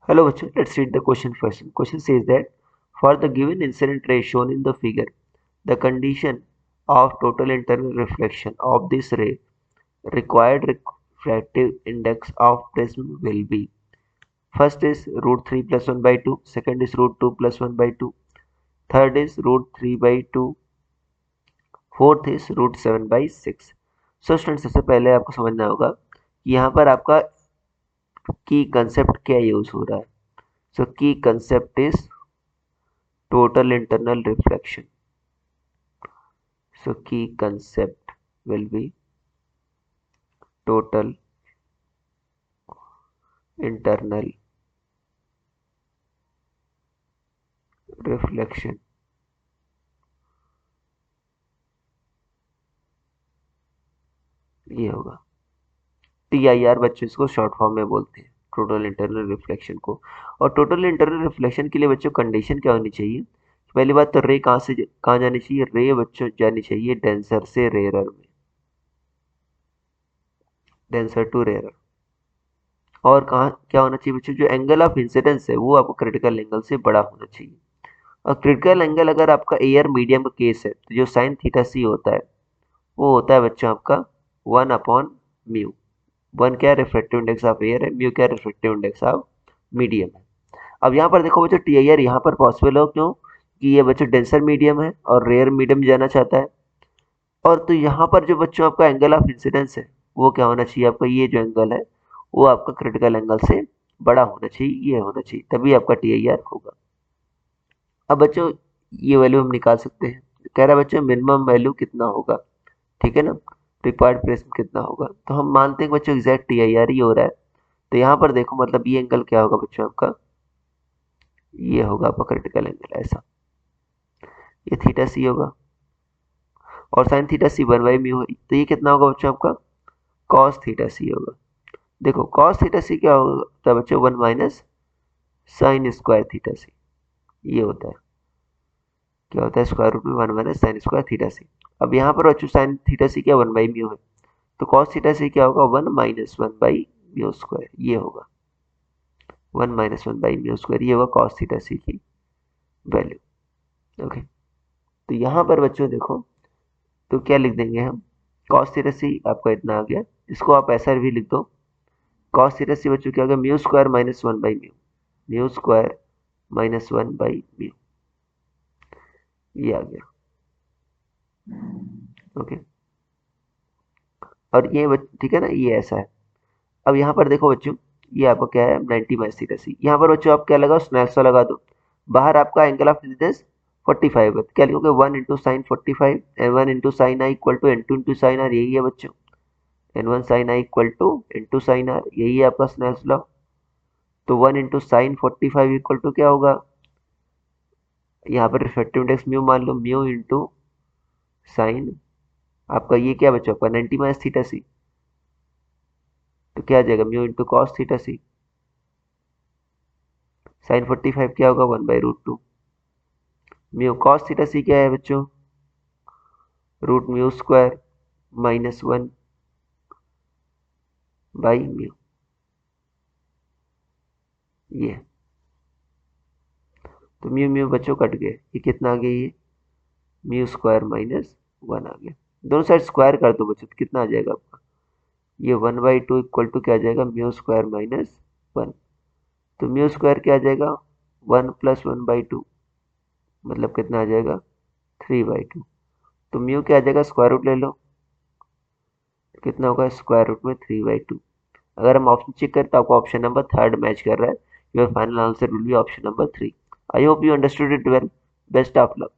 Hello, bachcho. Let's read the question first. Question says that for the given incident ray shown in the figure, the condition of total internal reflection of this ray required refractive index of prism will be. First is root 3 plus 1 by 2. Second is root 2 plus 1 by 2. Third is root 3 by 2. Fourth is root 7/6। So student सबसे पहले आपको समझना होगा कि यहाँ पर आपका की कंसेप्ट क्या यूज हो रहा है। So key concept is total internal reflection. So key concept will be total internal reflection. ये होगा TIR, बच्चों इसको शॉर्ट फॉर्म में बोलते हैं टोटल इंटरनल रिफ्लेक्शन को। और टोटल इंटरनल रिफ्लेक्शन के लिए बच्चों कंडीशन क्या होनी चाहिए। पहली बात तो रे कहाँ से कहाँ जानी चाहिए। रे बच्चों जानी चाहिए डेंसर से रेयरर में, डेंसर टू रेयरर। और कहाँ क्या होना चाहिए बच्चों, जो एंगल ऑफ इंसिडेंस है वो आपको क्रिटिकल एंगल से बड़ा होना चाहिए। और क्रिटिकल एंगल अगर आपका एयर मीडियम का केस है तो जो साइन थीटा सी होता है वो होता है बच्चों आपका 1/म्यू। वन क्या रिफ्रेक्टिव इंडेक्स ऑफ एयर है, म्यू क्या रिफ्रेक्टिव इंडेक्स ऑफ मीडियम है। अब यहाँ पर देखो बच्चों TIR यहाँ पर पॉसिबल हो क्यों कि ये बच्चों डेंसर मीडियम है और रेयर मीडियम जाना चाहता है। और तो यहाँ पर जो बच्चों आपका एंगल ऑफ इंसिडेंस है वो क्या होना चाहिए, आपका ये जो एंगल है वो आपका क्रिटिकल एंगल से बड़ा होना चाहिए, ये होना चाहिए, तभी आपका TIR होगा। अब बच्चों ये वैल्यू हम निकाल सकते हैं। कह रहा है बच्चों मिनिमम वैल्यू कितना होगा, ठीक है ना, रिक्वायर्ड प्रेस कितना होगा। तो हम मानते हैं कि बच्चों एग्जैक्ट TIR ही हो रहा है। तो यहाँ पर देखो मतलब ये एंगल क्या होगा बच्चों आपका, ये होगा आपका क्रिटिकल एंगल ऐसा, ये थीटा सी होगा। और साइन थीटा सी 1/म्यू है, तो ये कितना होगा बच्चों आपका कॉस थीटा सी होगा। देखो कॉस थीटा सी क्या होता है बच्चों, 1 माइनस साइन स्क्वायर थीटा सी। ये होता है क्या होता है, स्क्वायर रूट में 1 माइनस साइन स्क्वायर थीटा सी। अब यहाँ पर बच्चों साइन थीटा सी क्या 1/म्यू है, तो कॉस थीटा सी क्या होगा 1 माइनस 1/म्यू स्क्वायर। ये होगा 1 माइनस 1/म्यू स्क्वायर, ये होगा कॉस थीटा सी की वैल्यू। ओके, तो यहाँ पर बच्चों देखो तो क्या लिख देंगे हम, कॉस थीटा सी आपका इतना आ गया, इसको आप ऐसा भी लिख दो, कॉस थीटा सी बच्चों क्या होगा म्यू स्क्वायर माइनस 1/म्यू, म्यू स्क्वायर माइनस 1/म्यू। ये आ गया। ओके, और ये ठीक है ना, ये ऐसा है। अब यहाँ पर देखो बच्चों ये आपका क्या है 90 माइनस थीटा सी। यहाँ पर बच्चों आप क्या लगाओ, स्नेल्स लॉ लगा दो। बाहर आपका एंगल ऑफ इंसिडेंस 45 है, तो क्या लिखोगे 1 into sine 45 and 1 into sine i equal to N2 into sine r, यही है बच्चों। N1 sine i equal to into sine r, यही है आपका स्नेल्स लॉ। तो 1 इंटू साइन 45 इक्वल टू क्या होगा, यहाँ पर रिफ्रेक्टिव इंडेक्स म्यू मान लो, म्यू इंटू साइन आपका ये क्या बच्चों आपका 90 माइनस थीटा सी, तो क्या आ जाएगा म्यू इंटू कॉस थीटा सी। साइन 45 क्या होगा 1/√2। म्यू कॉस थीटा सी क्या है बच्चों, रूट म्यू स्क्वायर माइनस 1/म्यू। ये तो म्यू म्यू बच्चों कट गए, ये कितना आ गया, ये म्यू स्क्वायर माइनस 1 आ गया। दोनों साइड स्क्वायर कर दो बच्चों, तो कितना आ जाएगा आपका, ये 1/2 इक्वल टू क्या आ जाएगा म्यू स्क्वायर माइनस 1। तो म्यू स्क्वायर क्या आ जाएगा 1 प्लस 1/2, मतलब कितना आ जाएगा 3/2। तो म्यू क्या आ जाएगा स्क्वायर रूट ले लो, कितना होगा स्क्वायर रूट में 3/2। अगर हम ऑप्शन चेक करें तो आपको ऑप्शन नंबर थर्ड मैच कर रहा है। Your final answer will be option number 3। I hope you understood it well. Best of luck.